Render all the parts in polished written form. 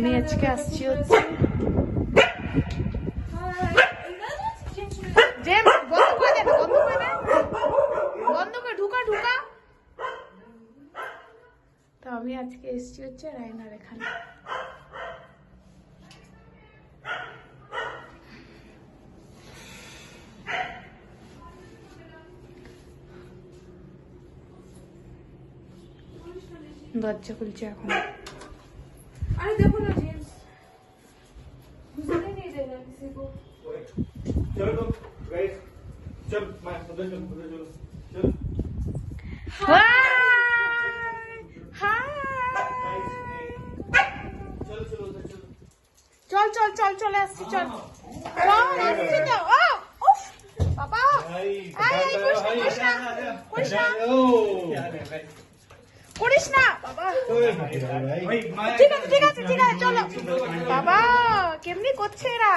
আমি আজকে আসছি হচ্ছে জেমস, বন্ধ করে দে, বন্ধ করে দে, বন্ধ করে ঢুকা ঢুকা। তো আমি আজকে এসছি হচ্ছে রায়নার এখানে। দরজা খুলছে এখন। अरे देखो ना जेम्स, घुसने नहीं देना किसी को। चलो गाइस, चल मैं उधर चलो चल। চল চল চল চলে আসছি, চল চল আসছি তো। ও উফ বাবা, করিস না করিস না বাবা। ঠিক আছে ঠিক আছে ঠিক আছে, চলো বাবা। কেমনি করছে এরা,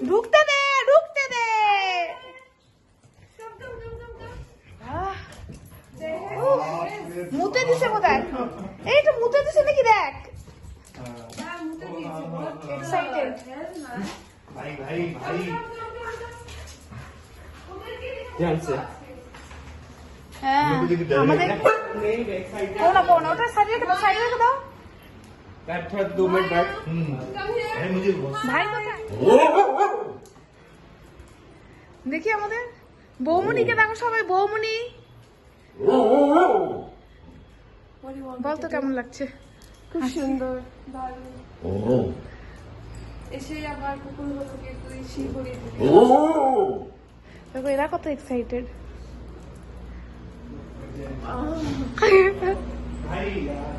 ঢুকতে দে ঢুকতে দে। মুতে দিছে বোধহয়, এই তো মুতে দিছে নাকি দেখ। এক্সাইটেড भाई भाई भाई ध्यान से। হ্যাঁ আমাদের কোন ওটা সাইডে রেখে দাও, সাইডে রেখে দাও। बैठ थोड़ा 2 मिनट बैठ। भाई मुझे ভাই কোথায়? দেখি আমাদের বৌমনিকে দেখো সবাই, বৌমনি বলতো কেমন লাগছে? খুব সুন্দর, দারুণ। এসে আবার কুকুরগুলোকে তুই শি ভরিয়ে দিবি। দেখো এরা কত এক্সাইটেড। भाई यार